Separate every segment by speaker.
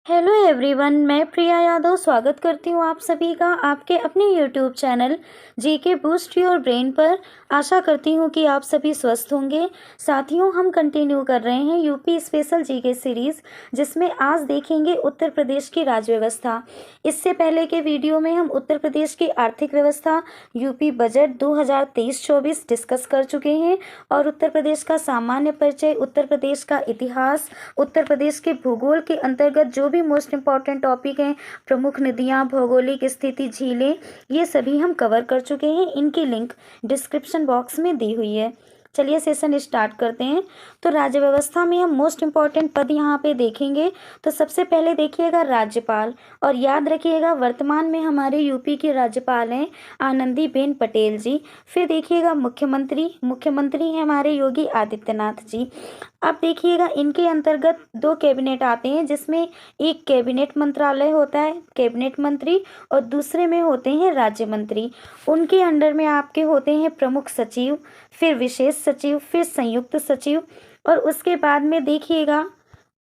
Speaker 1: Hello everyone, मैं प्रिया यादव स्वागत करती हूँ आप सभी का आपके अपने YouTube channel GK boost your brain पर। आशा करती हूँ कि आप सभी स्वस्थ होंगे। साथियों, हम कंटिन्यू कर रहे हैं यूपी स्पेशल जीके सीरीज़, जिसमें आज देखेंगे उत्तर प्रदेश की राज्य व्यवस्था। इससे पहले के वीडियो में हम उत्तर प्रदेश की आर्थिक व्यवस्था, यूपी बजट 2023-24 डिस्कस कर चुके हैं और उत्तर प्रदेश का सामान्य परिचय, उत्तर प्रदेश का इतिहास, उत्तर प्रदेश के भूगोल के अंतर्गत जो भी मोस्ट इम्पॉर्टेंट टॉपिक हैं, प्रमुख नदियाँ, भौगोलिक स्थिति, झीलें, ये सभी हम कवर कर चुके हैं। इनकी लिंक डिस्क्रिप्शन बॉक्स में दी हुई है। चलिए सेशन स्टार्ट करते हैं। तो राज्य व्यवस्था में हम मोस्ट इम्पॉर्टेंट पद यहाँ पे देखेंगे। तो सबसे पहले देखिएगा राज्यपाल, और याद रखिएगा वर्तमान में हमारे यूपी के राज्यपाल हैं आनंदीबेन पटेल जी। फिर देखिएगा मुख्यमंत्री हैं हमारे योगी आदित्यनाथ जी। अब देखिएगा इनके अंतर्गत दो कैबिनेट आते हैं, जिसमें एक कैबिनेट मंत्रालय होता है, कैबिनेट मंत्री, और दूसरे में होते हैं राज्य मंत्री। उनके अंडर में आपके होते हैं प्रमुख सचिव, फिर विशेष सचिव, फिर संयुक्त सचिव, और उसके बाद में देखिएगा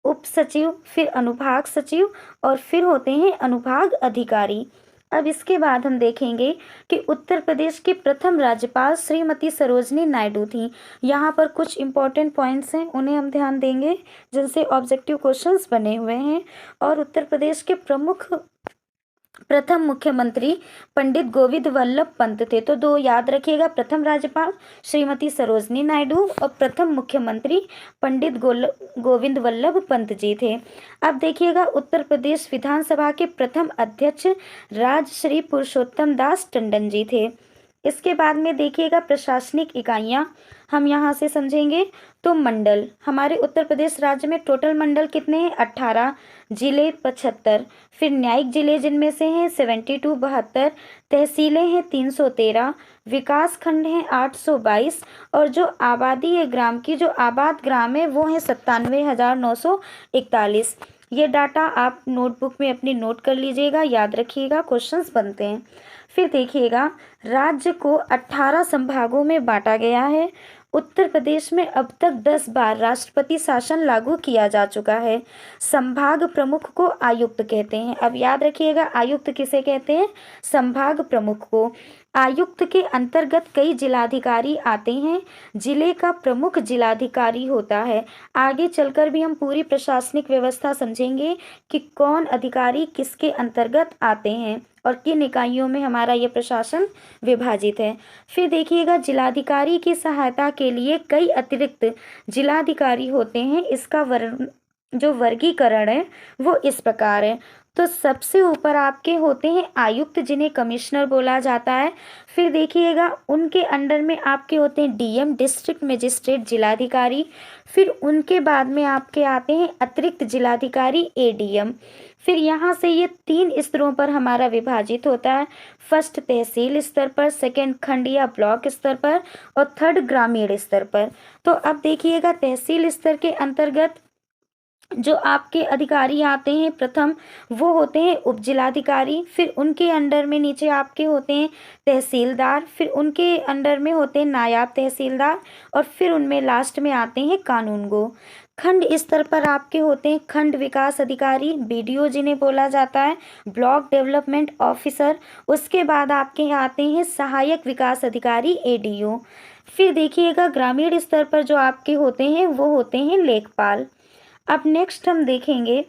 Speaker 1: उप सचिव, फिर अनुभाग सचिव, और फिर होते हैं अनुभाग अधिकारी। अब इसके बाद हम देखेंगे कि उत्तर प्रदेश की प्रथम राज्यपाल श्रीमती सरोजनी नायडू थी। यहाँ पर कुछ इंपॉर्टेंट पॉइंट्स हैं, उन्हें हम ध्यान देंगे, जिनसे ऑब्जेक्टिव क्वेश्चंस बने हुए हैं। और उत्तर प्रदेश के प्रथम मुख्यमंत्री पंडित गोविंद वल्लभ पंत थे। तो दो याद रखिएगा, प्रथम राज्यपाल श्रीमती सरोजनी नायडू और प्रथम मुख्यमंत्री पंडित गोविंद वल्लभ पंत जी थे। अब देखिएगा उत्तर प्रदेश विधानसभा के प्रथम अध्यक्ष राजश्री पुरुषोत्तम दास टंडन जी थे। इसके बाद में देखिएगा प्रशासनिक इकाइयाँ हम यहाँ से समझेंगे। तो मंडल, हमारे उत्तर प्रदेश राज्य में टोटल मंडल कितने हैं? 18, जिले 75, फिर न्यायिक जिले जिनमें से हैं 72 72, तहसीलें हैं 313, विकास खंड हैं 822, और जो आबादी है ग्राम की, जो आबाद ग्राम है वो है 97,941। ये डाटा आप नोटबुक में अपनी नोट कर लीजिएगा, याद रखिएगा, क्वेश्चंस बनते हैं। फिर देखिएगा राज्य को 18 संभागों में बांटा गया है। उत्तर प्रदेश में अब तक 10 बार राष्ट्रपति शासन लागू किया जा चुका है। संभाग प्रमुख को आयुक्त कहते हैं। अब याद रखिएगा आयुक्त किसे कहते हैं? संभाग प्रमुख को। आयुक्त के अंतर्गत कई जिलाधिकारी आते हैं। जिले का प्रमुख जिलाधिकारी होता है। आगे चलकर भी हम पूरी प्रशासनिक व्यवस्था समझेंगे कि कौन अधिकारी किसके अंतर्गत आते हैं और किन इकाइयों में हमारा ये प्रशासन विभाजित है। फिर देखिएगा जिलाधिकारी की सहायता के लिए कई अतिरिक्त जिलाधिकारी होते हैं। इसका जो वर्गीकरण है वो इस प्रकार है। तो सबसे ऊपर आपके होते हैं आयुक्त, जिन्हें कमिश्नर बोला जाता है। फिर देखिएगा उनके अंडर में आपके होते हैं डीएम, डिस्ट्रिक्ट मजिस्ट्रेट जिलाधिकारी। फिर उनके बाद में आपके आते हैं अतिरिक्त जिलाधिकारी एडीएम। फिर यहाँ से ये 3 स्तरों पर हमारा विभाजित होता है। फर्स्ट तहसील स्तर पर, सेकंड खंड या ब्लॉक स्तर पर, और थर्ड ग्रामीण स्तर पर। तो अब देखिएगा तहसील स्तर के अंतर्गत जो आपके अधिकारी आते हैं प्रथम, वो होते हैं उप जिलाधिकारी। फिर उनके अंडर में नीचे आपके होते हैं तहसीलदार, फिर उनके अंडर में होते हैं नायाब तहसीलदार, और फिर उनमें लास्ट में आते हैं कानूनगो। खंड स्तर पर आपके होते हैं खंड विकास अधिकारी, बीडीओ जिन्हें बोला जाता है, ब्लॉक डेवलपमेंट ऑफिसर। उसके बाद आपके आते हैं सहायक विकास अधिकारी एडीओ। फिर देखिएगा ग्रामीण स्तर पर जो आपके होते हैं वो होते हैं लेखपाल। अब नेक्स्ट हम देखेंगे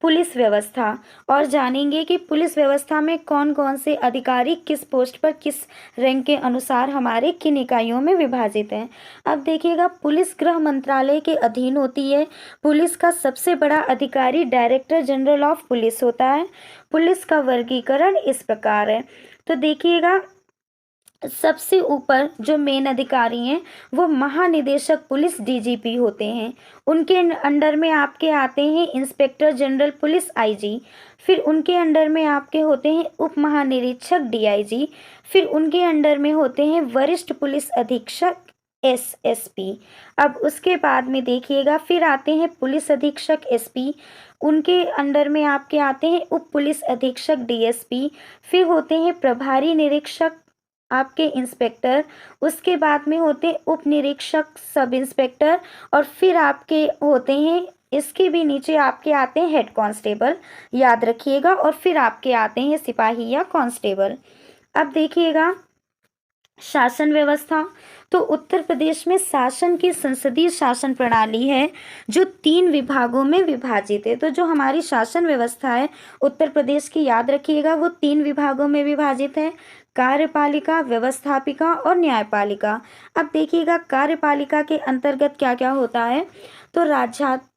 Speaker 1: पुलिस व्यवस्था और जानेंगे कि पुलिस व्यवस्था में कौन कौन से अधिकारी किस पोस्ट पर किस रैंक के अनुसार हमारे किन इकाइयों में विभाजित हैं। अब देखिएगा पुलिस गृह मंत्रालय के अधीन होती है। पुलिस का सबसे बड़ा अधिकारी डायरेक्टर जनरल ऑफ पुलिस होता है। पुलिस का वर्गीकरण इस प्रकार है। तो देखिएगा सबसे ऊपर जो मेन अधिकारी हैं वो महानिदेशक पुलिस डीजीपी होते हैं। उनके अंडर में आपके आते हैं इंस्पेक्टर जनरल पुलिस आईजी। फिर उनके अंडर में आपके होते हैं उप महानिरीक्षक डीआईजी। फिर उनके अंडर में होते हैं वरिष्ठ पुलिस अधीक्षक एसएसपी। अब उसके बाद में देखिएगा फिर आते हैं पुलिस अधीक्षक एसपी। उनके अंडर में आपके आते हैं उप पुलिस अधीक्षक डीएसपी। फिर होते हैं प्रभारी निरीक्षक आपके इंस्पेक्टर। उसके बाद में होते उप निरीक्षक सब इंस्पेक्टर, और फिर आपके होते हैं इसके भी नीचे आपके आते हैं हेड कांस्टेबल, याद रखिएगा, और फिर आपके आते हैं सिपाही या कांस्टेबल। अब देखिएगा शासन व्यवस्था। तो उत्तर प्रदेश में शासन की संसदीय शासन प्रणाली है जो 3 विभागों में विभाजित है। तो जो हमारी शासन व्यवस्था है उत्तर प्रदेश की, याद रखिएगा, वो 3 विभागों में विभाजित है, कार्यपालिका, व्यवस्थापिका और न्यायपालिका। अब देखिएगा कार्यपालिका के अंतर्गत क्या क्या होता है। तो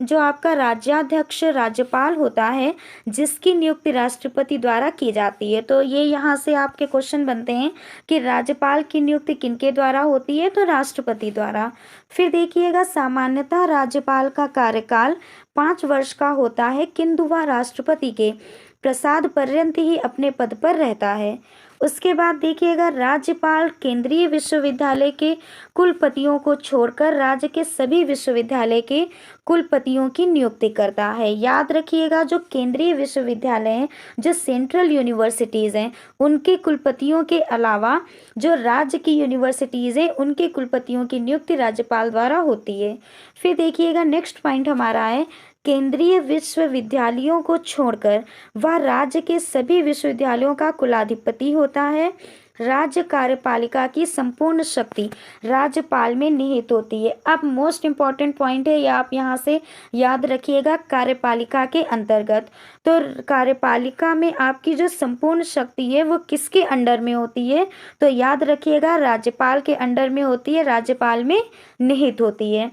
Speaker 1: जो आपका राज्याध्यक्ष राज्यपाल होता है जिसकी नियुक्ति राष्ट्रपति द्वारा की जाती है। तो ये यहाँ से आपके क्वेश्चन बनते हैं कि राज्यपाल की नियुक्ति किनके द्वारा होती है, तो राष्ट्रपति द्वारा। फिर देखिएगा सामान्यतः राज्यपाल का कार्यकाल 5 वर्ष का होता है, किंतु वह राष्ट्रपति के प्रसाद पर्यंत ही अपने पद पर रहता है। उसके बाद देखिएगा राज्यपाल केंद्रीय विश्वविद्यालय के कुलपतियों को छोड़कर राज्य के सभी विश्वविद्यालय के कुलपतियों की नियुक्ति करता है। याद रखिएगा जो केंद्रीय विश्वविद्यालय हैं, जो सेंट्रल यूनिवर्सिटीज़ हैं, उनके कुलपतियों के अलावा जो राज्य की यूनिवर्सिटीज़ हैं उनके कुलपतियों की नियुक्ति राज्यपाल द्वारा होती है। फिर देखिएगा नेक्स्ट पॉइंट हमारा है केंद्रीय विश्वविद्यालयों को छोड़कर वह राज्य के सभी विश्वविद्यालयों का कुलाधिपति होता है। राज्य कार्यपालिका की संपूर्ण शक्ति राज्यपाल में निहित होती है। अब मोस्ट इम्पॉर्टेंट पॉइंट है, या आप यहाँ से याद रखिएगा कार्यपालिका के अंतर्गत। तो कार्यपालिका में आपकी जो संपूर्ण शक्ति है वो किसके अंडर में होती है, तो याद रखिएगा राज्यपाल के अंडर में होती है, राज्यपाल में निहित होती है।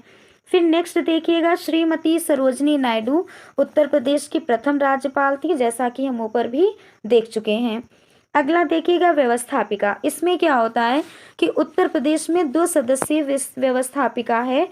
Speaker 1: फिर नेक्स्ट देखिएगा श्रीमती सरोजनी नायडू उत्तर प्रदेश की प्रथम राज्यपाल थी, जैसा कि हम ऊपर भी देख चुके हैं। अगला देखिएगा व्यवस्थापिका। इसमें क्या होता है कि उत्तर प्रदेश में 2 सदस्यीय व्यवस्थापिका है,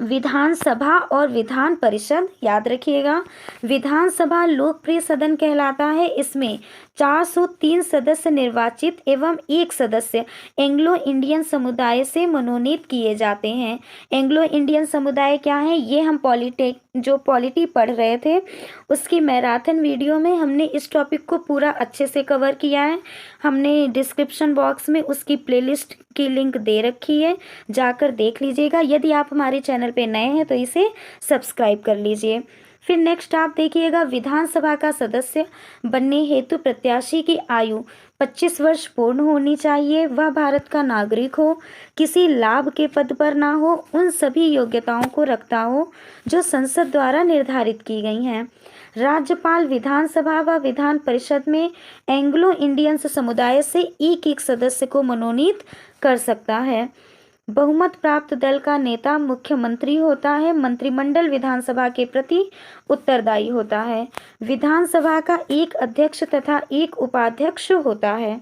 Speaker 1: विधानसभा और विधान परिषद। याद रखिएगा विधानसभा लोकप्रिय सदन कहलाता है। इसमें 403 सदस्य निर्वाचित एवं 1 सदस्य एंग्लो इंडियन समुदाय से मनोनीत किए जाते हैं। एंग्लो इंडियन समुदाय क्या है, ये हम पॉलिटी पढ़ रहे थे उसकी मैराथन वीडियो में हमने इस टॉपिक को पूरा अच्छे से कवर किया है। हमने डिस्क्रिप्शन बॉक्स में उसकी प्लेलिस्ट की लिंक दे रखी है, जाकर देख लीजिएगा। यदि आप हमारे चैनल पे नए हैं तो इसे सब्सक्राइब कर लीजिए। फिर नेक्स्ट आप देखिएगा विधानसभा का सदस्य बनने हेतु प्रत्याशी की आयु 25 वर्ष पूर्ण होनी चाहिए, वह भारत का नागरिक हो, किसी लाभ के पद पर ना हो, उन सभी योग्यताओं को रखता हो जो संसद द्वारा निर्धारित की गई हैं। राज्यपाल विधानसभा व विधान परिषद में एंग्लो इंडियंस समुदाय से एक सदस्य को मनोनीत कर सकता है। बहुमत प्राप्त दल का नेता मुख्यमंत्री होता है। मंत्रिमंडल विधानसभा के प्रति उत्तरदायी होता है। विधानसभा का 1 अध्यक्ष तथा 1 उपाध्यक्ष होता है।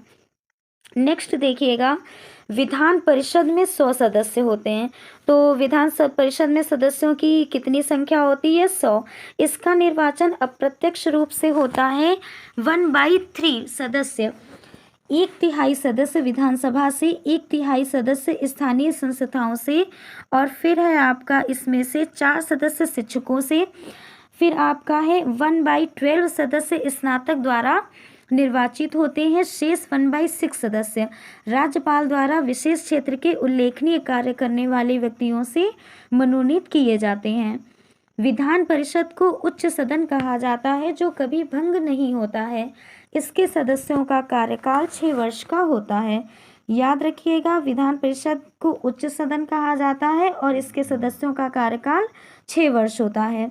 Speaker 1: नेक्स्ट देखिएगा विधान परिषद में 100 सदस्य होते हैं। तो विधान परिषद में सदस्यों की कितनी संख्या होती है, 100। इसका निर्वाचन अप्रत्यक्ष रूप से होता है 1/3 सदस्य, 1/3 सदस्य विधानसभा से, 1/3 सदस्य स्थानीय संस्थाओं से, और फिर है आपका इसमें से 4 सदस्य शिक्षकों से, फिर आपका है 1/12 सदस्य स्नातक द्वारा निर्वाचित होते हैं। शेष 1/6 सदस्य राज्यपाल द्वारा विशेष क्षेत्र के उल्लेखनीय कार्य करने वाले व्यक्तियों से मनोनीत किए जाते हैं। विधान परिषद को उच्च सदन कहा जाता है जो कभी भंग नहीं होता है। इसके सदस्यों का कार्यकाल 6 वर्ष का होता है। याद रखिएगा विधान परिषद को उच्च सदन कहा जाता है और इसके सदस्यों का कार्यकाल 6 वर्ष होता है।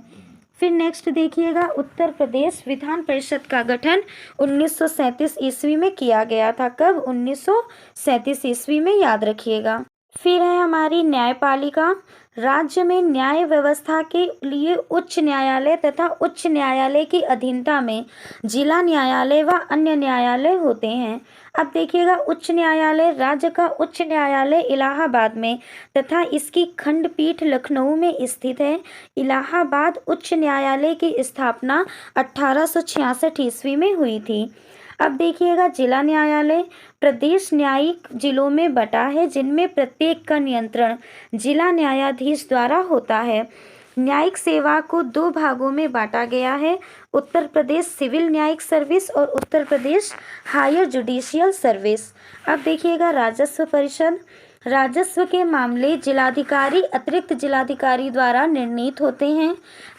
Speaker 1: फिर नेक्स्ट देखिएगा उत्तर प्रदेश विधान परिषद का गठन 1937 ईस्वी में किया गया था। कब, 1937 ईस्वी में, याद रखिएगा। फिर है हमारी न्यायपालिका। राज्य में न्याय व्यवस्था के लिए उच्च न्यायालय तथा उच्च न्यायालय की अधीनता में जिला न्यायालय व अन्य न्यायालय होते हैं। अब देखिएगा उच्च न्यायालय, राज्य का उच्च न्यायालय इलाहाबाद में तथा इसकी खंडपीठ लखनऊ में स्थित है। इलाहाबाद उच्च न्यायालय की स्थापना 1866 ईस्वी में हुई थी। अब देखिएगा जिला न्यायालय प्रदेश न्यायिक जिलों में बटा है, जिनमें प्रत्येक का नियंत्रण जिला न्यायाधीश द्वारा होता है। न्यायिक सेवा को 2 भागों में बांटा गया है, उत्तर प्रदेश सिविल न्यायिक सर्विस और Uttar Pradesh higher judicial service. अब देखिएगा राजस्व परिषद। राजस्व के मामले जिलाधिकारी, अतिरिक्त जिलाधिकारी द्वारा निर्णीत होते हैं।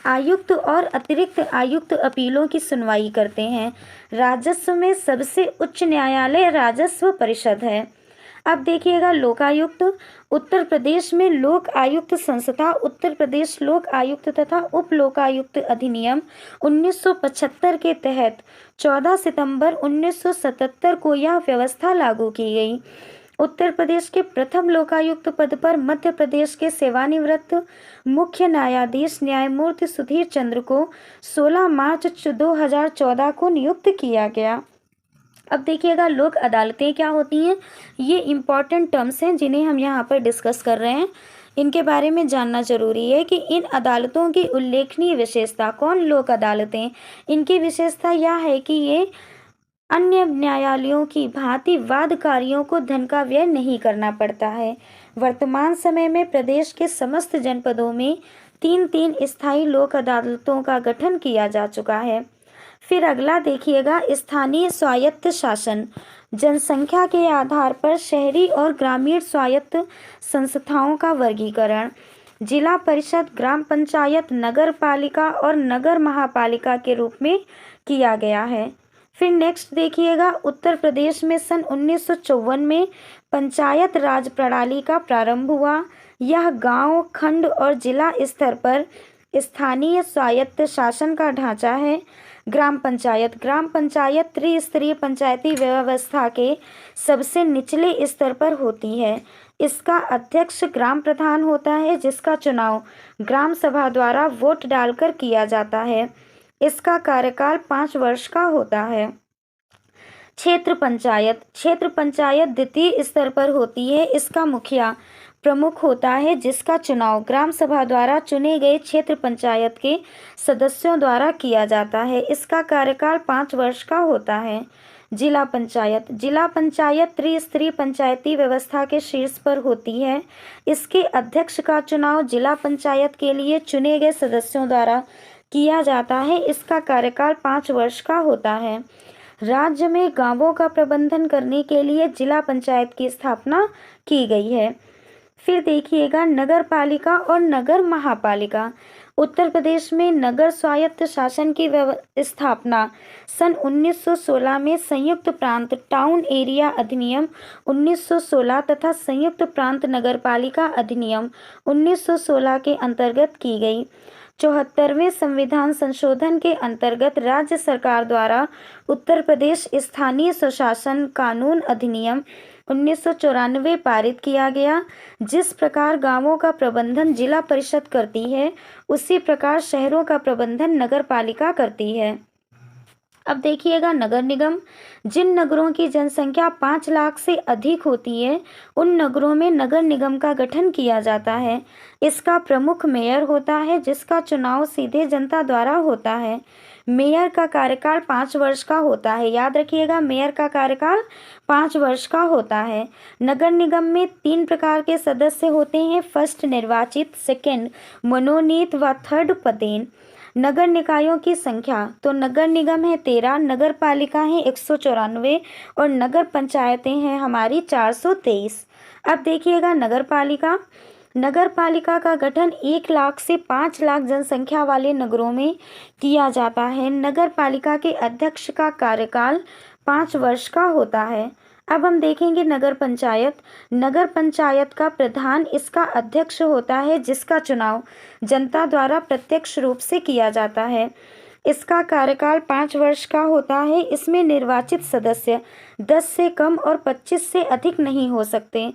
Speaker 1: आयुक्त और अतिरिक्त आयुक्त अपीलों की सुनवाई करते हैं। राजस्व में सबसे उच्च न्यायालय राजस्व परिषद है। अब देखिएगा लोकायुक्त। उत्तर प्रदेश में लोक आयुक्त संस्था उत्तर प्रदेश लोक आयुक्त तथा उप लोकायुक्त अधिनियम 1975 के तहत 14 सितंबर 1977 को यह व्यवस्था लागू की गई। उत्तर प्रदेश के प्रथम लोकायुक्त पद पर मध्य प्रदेश के सेवानिवृत्त मुख्य न्यायाधीश न्यायमूर्ति सुधीर चंद्र को 16 मार्च 2014 को नियुक्त किया गया। अब देखिएगा लोक अदालतें क्या होती हैं, ये इम्पॉर्टेंट टर्म्स हैं जिन्हें हम यहाँ पर डिस्कस कर रहे हैं। इनके बारे में जानना जरूरी है कि इन अदालतों की उल्लेखनीय विशेषता। कौन लोक अदालतें, इनकी विशेषता यह है कि ये अन्य न्यायालयों की भांति वादकारियों को धन का व्यय नहीं करना पड़ता है। वर्तमान समय में प्रदेश के समस्त जनपदों में 3 स्थायी लोक अदालतों का गठन किया जा चुका है। फिर अगला देखिएगा स्थानीय स्वायत्त शासन। जनसंख्या के आधार पर शहरी और ग्रामीण स्वायत्त संस्थाओं का वर्गीकरण जिला परिषद, ग्राम पंचायत, नगर पालिका और नगर महापालिका के रूप में किया गया है। फिर नेक्स्ट देखिएगा उत्तर प्रदेश में सन 1954 में पंचायत राज प्रणाली का प्रारंभ हुआ। यह गांव, खंड और जिला स्तर पर स्थानीय स्वायत्त शासन का ढांचा है। ग्राम पंचायत त्रिस्तरीय पंचायती व्यवस्था के सबसे निचले स्तर पर होती है। इसका अध्यक्ष ग्राम प्रधान होता है, जिसका चुनाव ग्राम सभा द्वारा वोट डालकर किया जाता है। इसका कार्यकाल 5 वर्ष का होता है। क्षेत्र पंचायत द्वितीय स्तर पर होती है। इसका मुखिया प्रमुख होता है, जिसका चुनाव ग्राम सभा द्वारा चुने गए क्षेत्र पंचायत के सदस्यों द्वारा किया जाता है। इसका कार्यकाल 5 वर्ष का होता है। जिला पंचायत त्रिस्तरीय पंचायती व्यवस्था के शीर्ष पर होती है। इसके अध्यक्ष का चुनाव जिला पंचायत के लिए चुने गए सदस्यों द्वारा किया जाता है। इसका कार्यकाल 5 वर्ष का होता है। राज्य में गांवों का प्रबंधन करने के लिए जिला पंचायत की स्थापना की गई है। फिर देखिएगा नगर पालिका और नगर महापालिका। उत्तर प्रदेश में नगर स्वायत्त शासन की स्थापना सन 1916 में संयुक्त प्रांत टाउन एरिया अधिनियम 1916 तथा संयुक्त प्रांत नगरपालिका अधिनियम 1916 के अंतर्गत की गई। 74वें संविधान संशोधन के अंतर्गत राज्य सरकार द्वारा उत्तर प्रदेश स्थानीय स्वशासन कानून अधिनियम 1994 पारित किया गया। जिस प्रकार गांवों का प्रबंधन जिला परिषद करती है, उसी प्रकार शहरों का प्रबंधन नगर पालिका करती है। अब देखिएगा नगर निगम। जिन नगरों की जनसंख्या 5 लाख से अधिक होती है, उन नगरों में नगर निगम का गठन किया जाता है। इसका प्रमुख मेयर होता है, जिसका चुनाव सीधे जनता द्वारा होता है। मेयर का कार्यकाल 5 वर्ष का होता है। याद रखिएगा, मेयर का कार्यकाल 5 वर्ष का होता है। नगर निगम में 3 प्रकार के सदस्य होते हैं। फर्स्ट निर्वाचित, सेकंड मनोनीत व थर्ड पदेन। नगर निकायों की संख्या तो नगर निगम है 13, नगर पालिका है 194 और नगर पंचायतें हैं हमारी 423। अब देखिएगा नगर पालिका का गठन 1 लाख से 5 लाख जनसंख्या वाले नगरों में किया जाता है। नगर पालिका के अध्यक्ष का कार्यकाल 5 वर्ष का होता है। अब हम देखेंगे नगर पंचायत का प्रधान इसका अध्यक्ष होता है, जिसका चुनाव जनता द्वारा प्रत्यक्ष रूप से किया जाता है। इसका कार्यकाल 5 वर्ष का होता है। इसमें निर्वाचित सदस्य 10 से कम और 25 से अधिक नहीं हो सकते।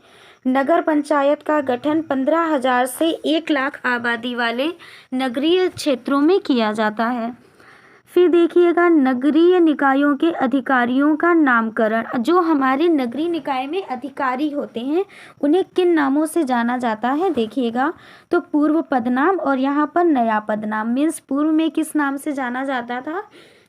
Speaker 1: नगर पंचायत का गठन 15,000 से 1 लाख आबादी वाले नगरीय क्षेत्रों में किया जाता है। फिर देखिएगा नगरीय निकायों के अधिकारियों का नामकरण। जो हमारे नगरीय निकाय में अधिकारी होते हैं, उन्हें किन नामों से जाना जाता है देखिएगा। तो पूर्व पदनाम और यहाँ पर नया पदनाम। मीन्स पूर्व में किस नाम से जाना जाता था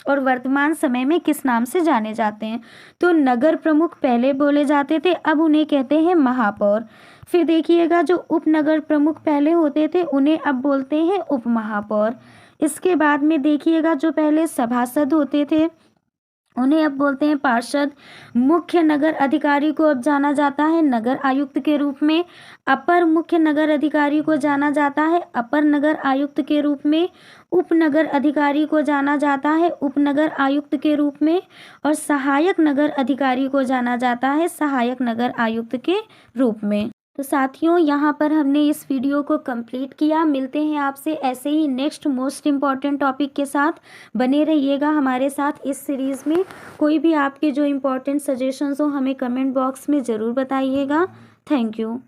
Speaker 1: और वर्तमान समय में किस नाम से जाने जाते हैं। तो नगर प्रमुख पहले बोले जाते थे, अब उन्हें कहते हैं महापौर। फिर देखिएगा जो उपनगर प्रमुख पहले होते थे, उन्हें अब बोलते हैं उप महापौर। इसके बाद में देखिएगा जो पहले सभासद होते थे, उन्हें अब बोलते हैं पार्षद। मुख्य नगर अधिकारी को अब जाना जाता है नगर आयुक्त के रूप में। अपर मुख्य नगर अधिकारी को जाना जाता है अपर नगर आयुक्त के रूप में। उपनगर अधिकारी को जाना जाता है उपनगर आयुक्त के रूप में। और सहायक नगर अधिकारी को जाना जाता है सहायक नगर आयुक्त के रूप में। तो साथियों, यहाँ पर हमने इस वीडियो को कंप्लीट किया। मिलते हैं आपसे ऐसे ही नेक्स्ट मोस्ट इम्पॉर्टेंट टॉपिक के साथ। बने रहिएगा हमारे साथ इस सीरीज़ में। कोई भी आपके जो इम्पोर्टेंट सजेशंस हो हमें कमेंट बॉक्स में ज़रूर बताइएगा। Thank you.